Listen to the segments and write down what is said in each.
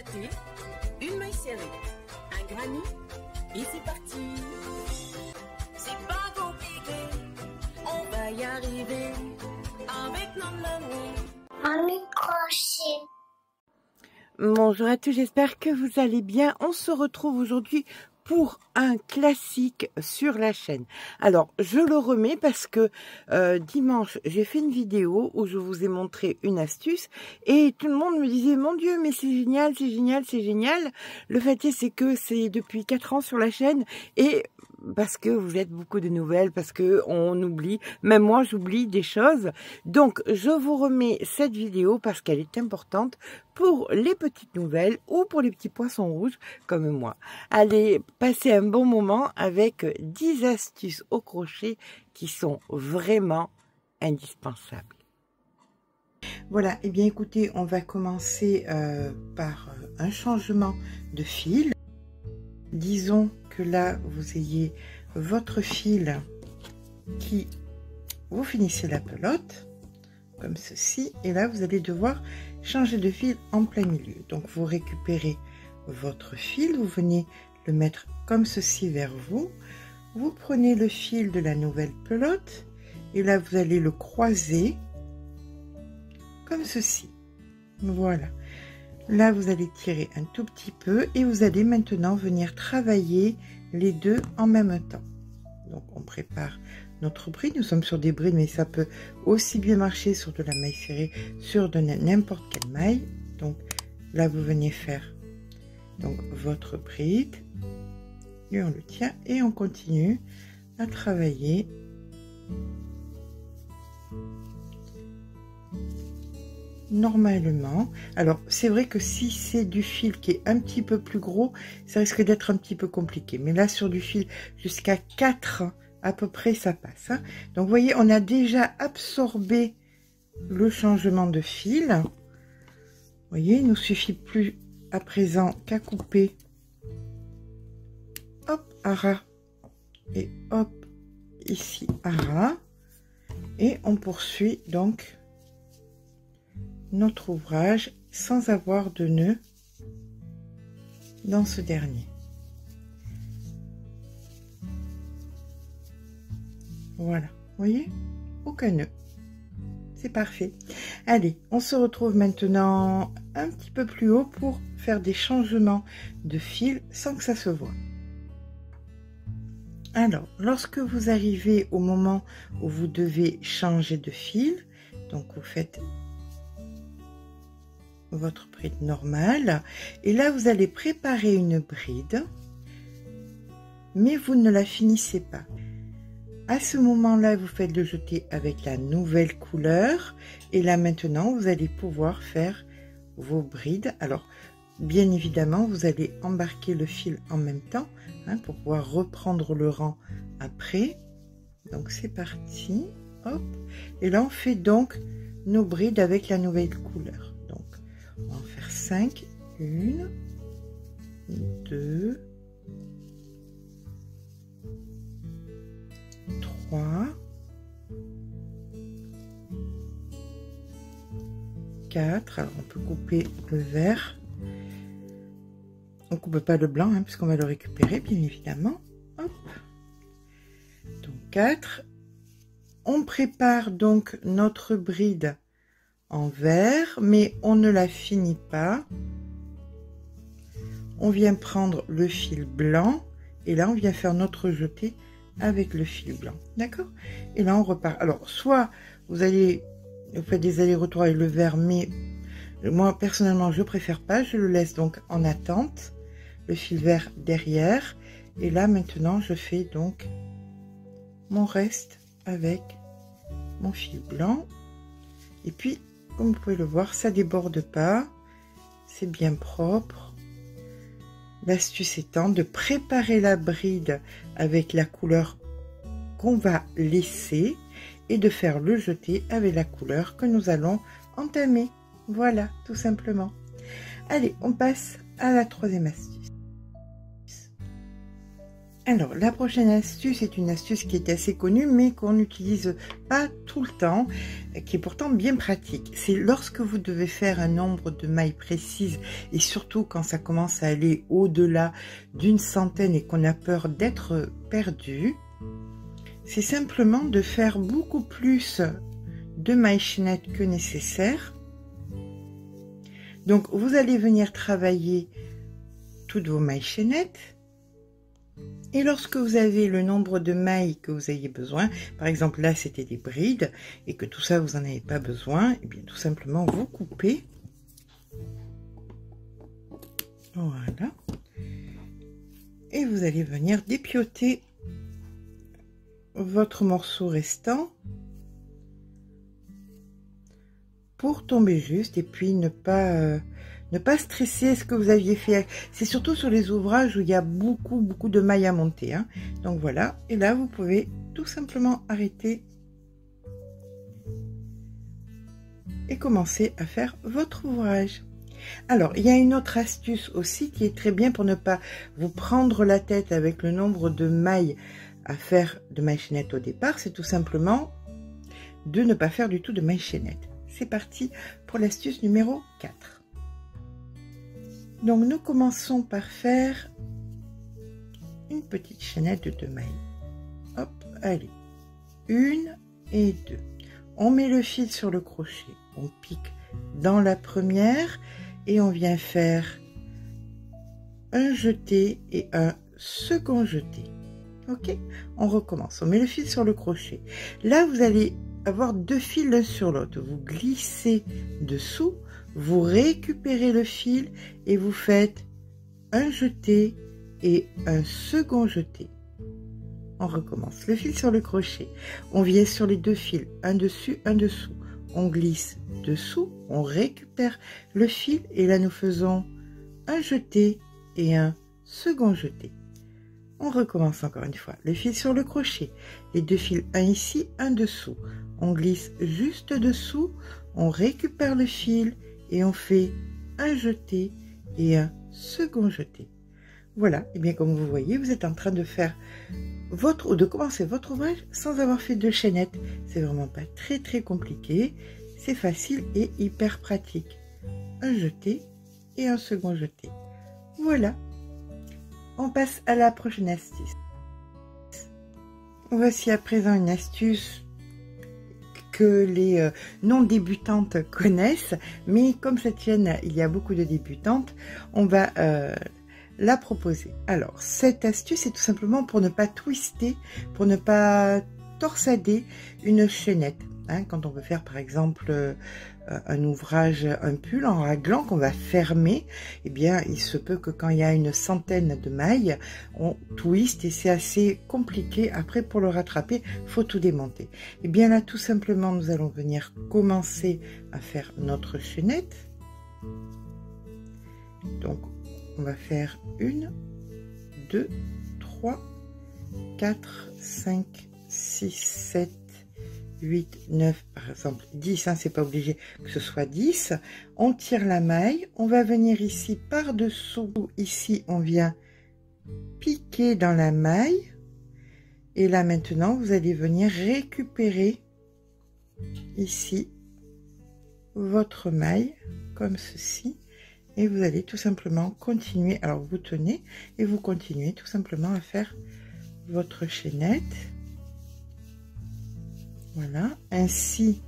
jeter, une maille serrée, un granit, et c'est parti. C'est pas compliqué, on va y arriver, avec nos mamies. Un micro-chip. Bonjour à tous, j'espère que vous allez bien. On se retrouve aujourd'hui pour un classique sur la chaîne. Alors, je le remets parce que dimanche, j'ai fait une vidéo où je vous ai montré une astuce et tout le monde me disait « Mon Dieu, mais c'est génial, c'est génial, c'est génial !» Le fait est, c'est que c'est depuis 4 ans sur la chaîne et parce que vous êtes beaucoup de nouvelles, parce que on oublie, même moi j'oublie des choses. Donc je vous remets cette vidéo parce qu'elle est importante pour les petites nouvelles ou pour les petits poissons rouges comme moi. Allez passer un bon moment avec 10 astuces au crochet qui sont vraiment indispensables. Voilà, et bien écoutez, on va commencer par un changement de fil. Disons que là, vous ayez votre fil qui, vous finissez la pelote, comme ceci, et là, vous allez devoir changer de fil en plein milieu. Donc, vous récupérez votre fil, vous venez le mettre comme ceci vers vous, vous prenez le fil de la nouvelle pelote, et là, vous allez le croiser, comme ceci. Voilà. Là, vous allez tirer un tout petit peu et vous allez maintenant venir travailler les deux en même temps. Donc, on prépare notre bride. Nous sommes sur des brides, mais ça peut aussi bien marcher sur de la maille serrée, sur de n'importe quelle maille. Donc, là, vous venez faire donc votre bride. Et on le tient et on continue à travailler. Normalement, alors c'est vrai que si c'est du fil qui est un petit peu plus gros, ça risque d'être un petit peu compliqué, mais là sur du fil jusqu'à 4 à peu près ça passe, hein. Donc vous voyez, on a déjà absorbé le changement de fil. Vous voyez, il nous suffit plus à présent qu'à couper, hop, à ras, et hop, ici à ras, et on poursuit donc notre ouvrage sans avoir de nœud dans ce dernier. Voilà, vous voyez, aucun nœud, c'est parfait. Allez, on se retrouve maintenant un petit peu plus haut pour faire des changements de fil sans que ça se voie. Alors, lorsque vous arrivez au moment où vous devez changer de fil, donc vous faites votre bride normale et là vous allez préparer une bride, mais vous ne la finissez pas. À ce moment là, vous faites le jeté avec la nouvelle couleur et là maintenant vous allez pouvoir faire vos brides. Alors bien évidemment, vous allez embarquer le fil en même temps, hein, pour pouvoir reprendre le rang après. Donc c'est parti, hop, et là on fait donc nos brides avec la nouvelle couleur. On va en faire 5, 1, 2, 3, 4. Alors on peut couper le vert. On ne coupe pas le blanc, hein, puisqu'on va le récupérer, bien évidemment. Hop. Donc 4. On prépare donc notre bride en vert, mais on ne la finit pas. On vient prendre le fil blanc et là on vient faire notre jeté avec le fil blanc, d'accord? Et là on repart. Alors soit vous faites des allers-retours avec le vert, mais moi personnellement je préfère pas, je le laisse donc en attente, le fil vert derrière, et là maintenant je fais donc mon reste avec mon fil blanc, et puis comme vous pouvez le voir, ça déborde pas, c'est bien propre. L'astuce étant de préparer la bride avec la couleur qu'on va laisser et de faire le jeté avec la couleur que nous allons entamer. Voilà, tout simplement. Allez, on passe à la troisième astuce. Alors, la prochaine astuce est une astuce qui est assez connue, mais qu'on n'utilise pas tout le temps, qui est pourtant bien pratique. C'est lorsque vous devez faire un nombre de mailles précises, et surtout quand ça commence à aller au-delà d'une centaine et qu'on a peur d'être perdu, c'est simplement de faire beaucoup plus de mailles chaînettes que nécessaire. Donc, vous allez venir travailler toutes vos mailles chaînettes. Et lorsque vous avez le nombre de mailles que vous ayez besoin, par exemple là c'était des brides, et que tout ça vous n'en avez pas besoin, et bien tout simplement vous coupez. Voilà. Et vous allez venir dépioter votre morceau restant pour tomber juste et puis ne pas stresser ce que vous aviez fait. C'est surtout sur les ouvrages où il y a beaucoup de mailles à monter, hein. Donc voilà, et là vous pouvez tout simplement arrêter et commencer à faire votre ouvrage. Alors, il y a une autre astuce aussi qui est très bien pour ne pas vous prendre la tête avec le nombre de mailles à faire de mailles chaînettes au départ, c'est tout simplement de ne pas faire du tout de mailles chaînettes. C'est parti pour l'astuce numéro 4. Donc nous commençons par faire une petite chaînette de 2 mailles. Hop, allez, 1 et 2. On met le fil sur le crochet, on pique dans la première et on vient faire un jeté et un second jeté. Ok, on recommence, on met le fil sur le crochet. Là vous allez avoir 2 fils l'un sur l'autre, vous glissez dessous, vous récupérez le fil et vous faites un jeté et un second jeté. On recommence, le fil sur le crochet, on vient sur les 2 fils, un dessus, un dessous, on glisse dessous, on récupère le fil et là nous faisons un jeté et un second jeté. On recommence encore une fois, le fil sur le crochet, les 2 fils, un ici, un dessous, on glisse juste dessous, on récupère le fil et on fait un jeté et un second jeté. Voilà, et bien comme vous voyez, vous êtes en train de faire de commencer votre ouvrage sans avoir fait de chaînette. C'est vraiment pas très compliqué, c'est facile et hyper pratique. Un jeté et un second jeté. Voilà, on passe à la prochaine astuce. Voici à présent une astuce que les non-débutantes connaissent, mais comme cette chaîne, il y a beaucoup de débutantes, on va la proposer. Alors, cette astuce est tout simplement pour ne pas twister, pour ne pas torsader une chaînette. Hein, quand on veut faire par exemple un ouvrage, un pull en raglan qu'on va fermer, eh bien il se peut que quand il y a une centaine de mailles, on twiste et c'est assez compliqué après pour le rattraper, faut tout démonter. Et bien là tout simplement nous allons venir commencer à faire notre chaînette. Donc on va faire 1, 2, 3, 4, 5, 6, 7, 8, 9, par exemple 10, hein, c'est pas obligé que ce soit 10. On tire la maille, on va venir ici par-dessous, ici on vient piquer dans la maille. Et là maintenant, vous allez venir récupérer ici votre maille, comme ceci. Et vous allez tout simplement continuer, alors vous tenez et vous continuez tout simplement à faire votre chaînette. Voilà, ainsi,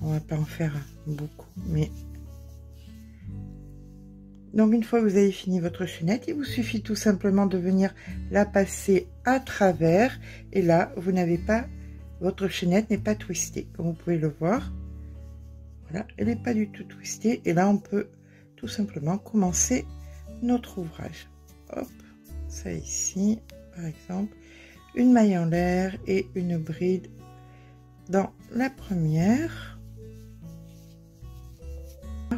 on va pas en faire beaucoup, mais donc une fois que vous avez fini votre chaînette, il vous suffit tout simplement de venir la passer à travers et là, vous n'avez pas, votre chaînette n'est pas twistée, comme vous pouvez le voir. Voilà, elle n'est pas du tout twistée et là, on peut tout simplement commencer notre ouvrage. Hop, ça ici, par exemple, une maille en l'air et une bride dans la première.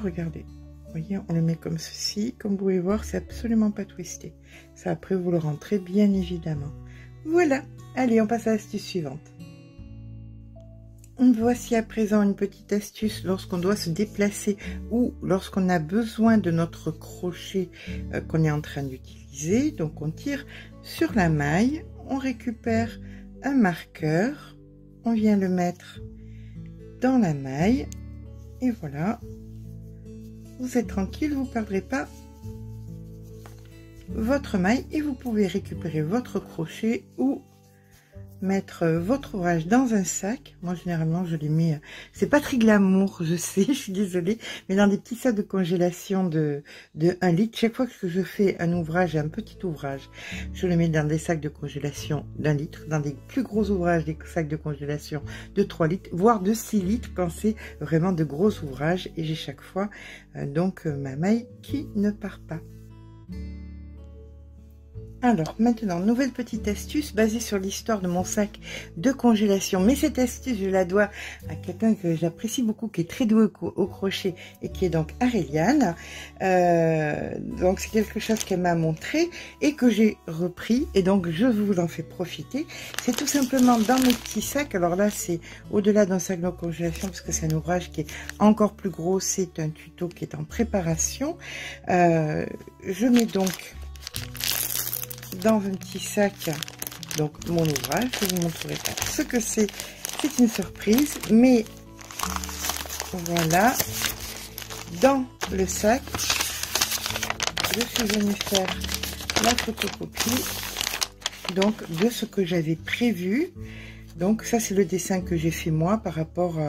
Regardez, vous voyez, on le met comme ceci. Comme vous pouvez voir, c'est absolument pas twisté. Ça, après, vous le rentrez bien évidemment. Voilà. Allez, on passe à l'astuce suivante. Voici à présent une petite astuce lorsqu'on doit se déplacer ou lorsqu'on a besoin de notre crochet qu'on est en train d'utiliser. Donc on tire sur la maille, on récupère un marqueur, on vient le mettre dans la maille et voilà, vous êtes tranquille, vous ne perdrez pas votre maille et vous pouvez récupérer votre crochet ou mettre votre ouvrage dans un sac. Moi généralement je les mets, c'est pas très glamour, je sais, je suis désolée, mais dans des petits sacs de congélation de 1 litre. Chaque fois que je fais un ouvrage, un petit ouvrage, je le mets dans des sacs de congélation d'1 litre, dans des plus gros ouvrages, des sacs de congélation de 3 litres, voire de 6 litres quand c'est vraiment de gros ouvrages, et j'ai chaque fois donc ma maille qui ne part pas. Alors maintenant, nouvelle petite astuce basée sur l'histoire de mon sac de congélation. Mais cette astuce, je la dois à quelqu'un que j'apprécie beaucoup, qui est très doué au crochet et qui est donc Aréliane. Donc c'est quelque chose qu'elle m'a montré et que j'ai repris et donc je vous en fais profiter. C'est tout simplement dans mes petits sacs. Alors là, c'est au-delà d'un sac de congélation parce que c'est un ouvrage qui est encore plus gros. C'est un tuto qui est en préparation. Je mets donc dans un petit sac donc mon ouvrage. Je vous montrerai pas ce que c'est une surprise, mais voilà, dans le sac je suis venue faire la photocopie donc de ce que j'avais prévu. Donc ça c'est le dessin que j'ai fait moi par rapport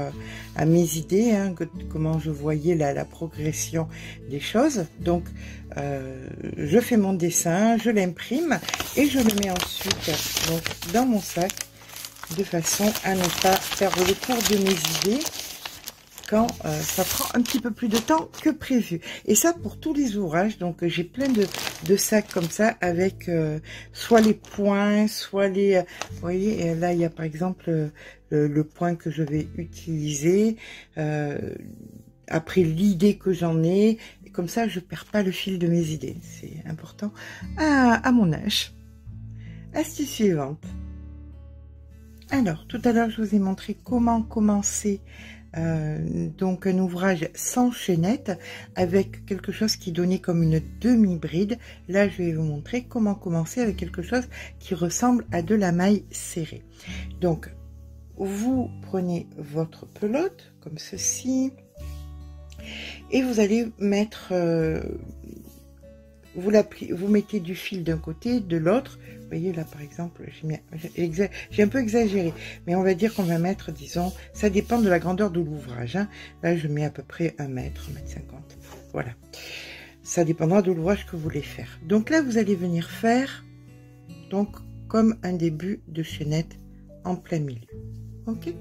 à mes idées, hein, comment je voyais la progression des choses. Donc je fais mon dessin, je l'imprime et je le mets ensuite donc dans mon sac de façon à ne pas perdre le cours de mes idées quand ça prend un petit peu plus de temps que prévu. Et ça pour tous les ouvrages. Donc j'ai plein de sacs comme ça avec soit les points, soit les... vous voyez, là il y a par exemple le point que je vais utiliser. Après l'idée que j'en ai. Et comme ça je perds pas le fil de mes idées. C'est important à mon âge. Astuce suivante. Alors tout à l'heure je vous ai montré comment commencer donc un ouvrage sans chaînette avec quelque chose qui donnait comme une demi-bride. Là je vais vous montrer comment commencer avec quelque chose qui ressemble à de la maille serrée. Donc vous prenez votre pelote comme ceci et vous allez mettre vous mettez du fil d'un côté, de l'autre. Vous voyez là par exemple, j'ai un peu exagéré, mais on va dire qu'on va mettre, disons, ça dépend de la grandeur de l'ouvrage. Hein. Là je mets à peu près 1 mètre, 1,50 m. Voilà. Ça dépendra de l'ouvrage que vous voulez faire. Donc là vous allez venir faire donc comme un début de chaînette en plein milieu. Ok.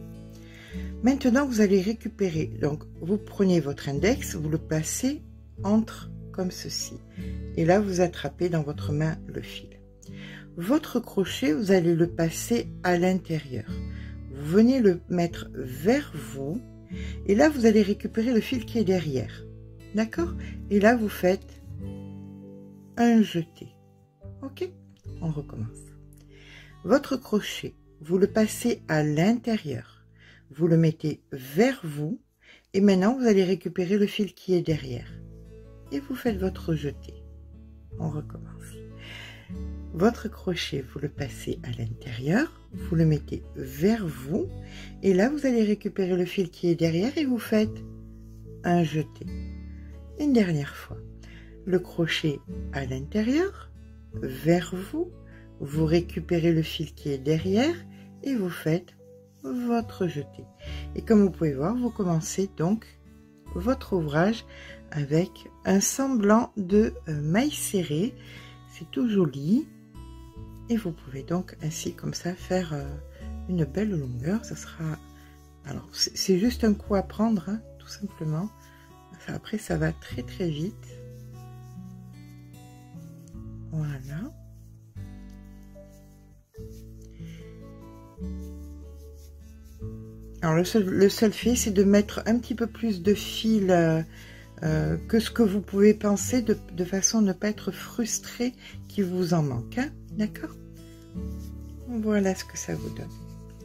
Maintenant vous allez récupérer, donc vous prenez votre index, vous le placez entre comme ceci. Et là, vous attrapez dans votre main le fil. Votre crochet, vous allez le passer à l'intérieur. Vous venez le mettre vers vous. Et là, vous allez récupérer le fil qui est derrière. D'accord? Et là, vous faites un jeté. Ok? On recommence. Votre crochet, vous le passez à l'intérieur. Vous le mettez vers vous. Et maintenant, vous allez récupérer le fil qui est derrière. Et vous faites votre jeté. On recommence. Votre crochet, vous le passez à l'intérieur, vous le mettez vers vous, et là vous allez récupérer le fil qui est derrière et vous faites un jeté. Une dernière fois. Le crochet à l'intérieur, vers vous, vous récupérez le fil qui est derrière et vous faites votre jeté. Et comme vous pouvez voir, vous commencez donc votre ouvrage avec un semblant de maille serrée. C'est tout joli et vous pouvez donc ainsi comme ça faire une belle longueur. Ça sera, alors c'est juste un coup à prendre, hein, tout simplement. Enfin, après ça va très très vite. Voilà. Alors le seul fait, c'est de mettre un petit peu plus de fil que ce que vous pouvez penser, de façon à ne pas être frustré qu'il vous en manque. Hein, d'accord? Voilà ce que ça vous donne.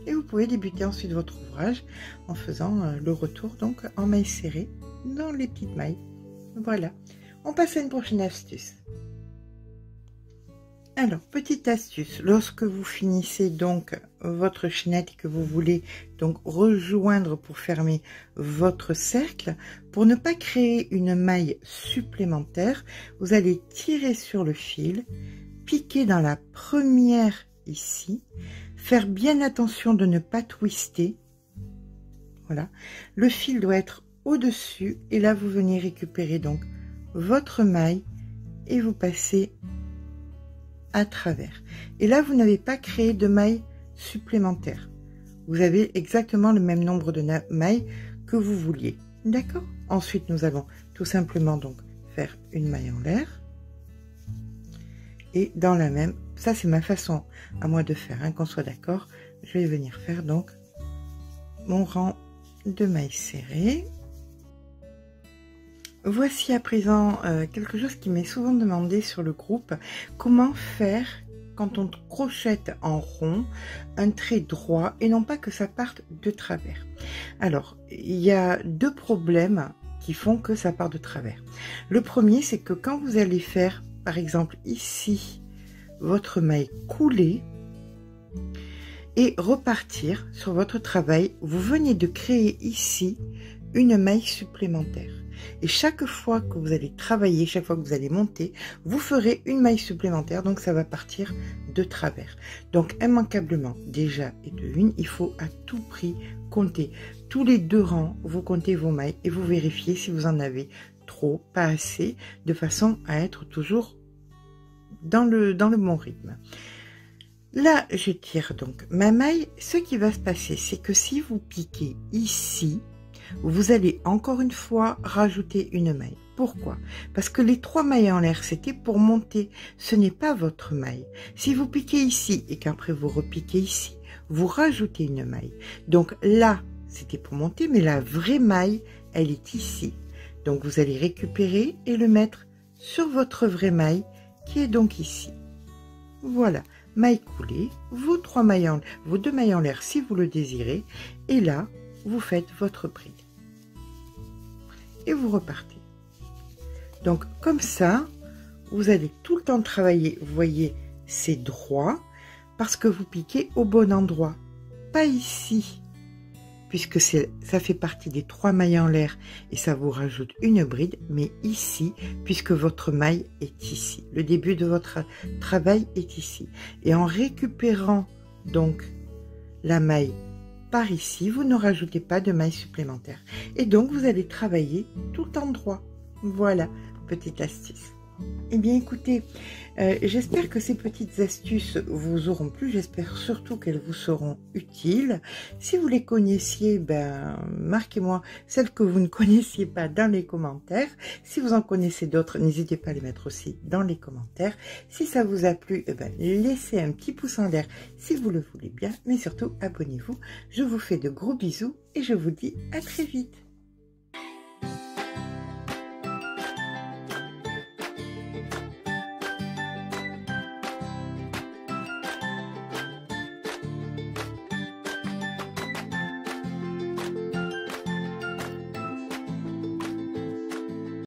Et vous pouvez débuter ensuite votre ouvrage en faisant le retour donc en mailles serrées dans les petites mailles. Voilà, on passe à une prochaine astuce. Alors, petite astuce, lorsque vous finissez donc votre chaînette et que vous voulez donc rejoindre pour fermer votre cercle, pour ne pas créer une maille supplémentaire, vous allez tirer sur le fil, piquer dans la première ici, faire bien attention de ne pas twister. Voilà, le fil doit être au-dessus et là vous venez récupérer donc votre maille et vous passez à travers. Et là, vous n'avez pas créé de mailles supplémentaires. Vous avez exactement le même nombre de mailles que vous vouliez. D'accord? Ensuite, nous allons tout simplement donc faire une maille en l'air. Et dans la même, ça c'est ma façon à moi de faire, hein, qu'on soit d'accord. Je vais venir faire donc mon rang de mailles serrées. Voici à présent quelque chose qui m'est souvent demandé sur le groupe. Comment faire quand on crochette en rond un trait droit et non pas que ça parte de travers? Alors, il y a deux problèmes qui font que ça part de travers. Le premier, c'est que quand vous allez faire, par exemple ici, votre maille coulée et repartir sur votre travail, vous venez de créer ici une maille supplémentaire. Et chaque fois que vous allez travailler, chaque fois que vous allez monter, vous ferez une maille supplémentaire, donc ça va partir de travers. Donc immanquablement, déjà et de une, il faut à tout prix compter. Tous les 2 rangs, vous comptez vos mailles et vous vérifiez si vous en avez trop, pas assez, de façon à être toujours dans le bon rythme. Là, je tire donc ma maille. Ce qui va se passer, c'est que si vous piquez ici, vous allez encore une fois rajouter une maille. Pourquoi? Parce que les 3 mailles en l'air, c'était pour monter. Ce n'est pas votre maille. Si vous piquez ici et qu'après vous repiquez ici, vous rajoutez une maille. Donc là, c'était pour monter, mais la vraie maille, elle est ici. Donc vous allez récupérer et le mettre sur votre vraie maille qui est donc ici. Voilà, maille coulée, vos 2 mailles en l'air si vous le désirez. Et là, vous faites votre bride et vous repartez. Donc comme ça, vous allez tout le temps travailler, vous voyez, c'est droit parce que vous piquez au bon endroit, pas ici, puisque ça fait partie des 3 mailles en l'air et ça vous rajoute une bride, mais ici, puisque votre maille est ici, le début de votre travail est ici. Et en récupérant donc la maille par ici, vous ne rajoutez pas de mailles supplémentaires. Et donc, vous allez travailler tout en droit. Voilà, petite astuce. Eh bien, écoutez, j'espère que ces petites astuces vous auront plu. J'espère surtout qu'elles vous seront utiles. Si vous les connaissiez, marquez-moi celles que vous ne connaissiez pas dans les commentaires. Si vous en connaissez d'autres, n'hésitez pas à les mettre aussi dans les commentaires. Si ça vous a plu, laissez un petit pouce en l'air si vous le voulez bien. Mais surtout, abonnez-vous. Je vous fais de gros bisous et je vous dis à très vite.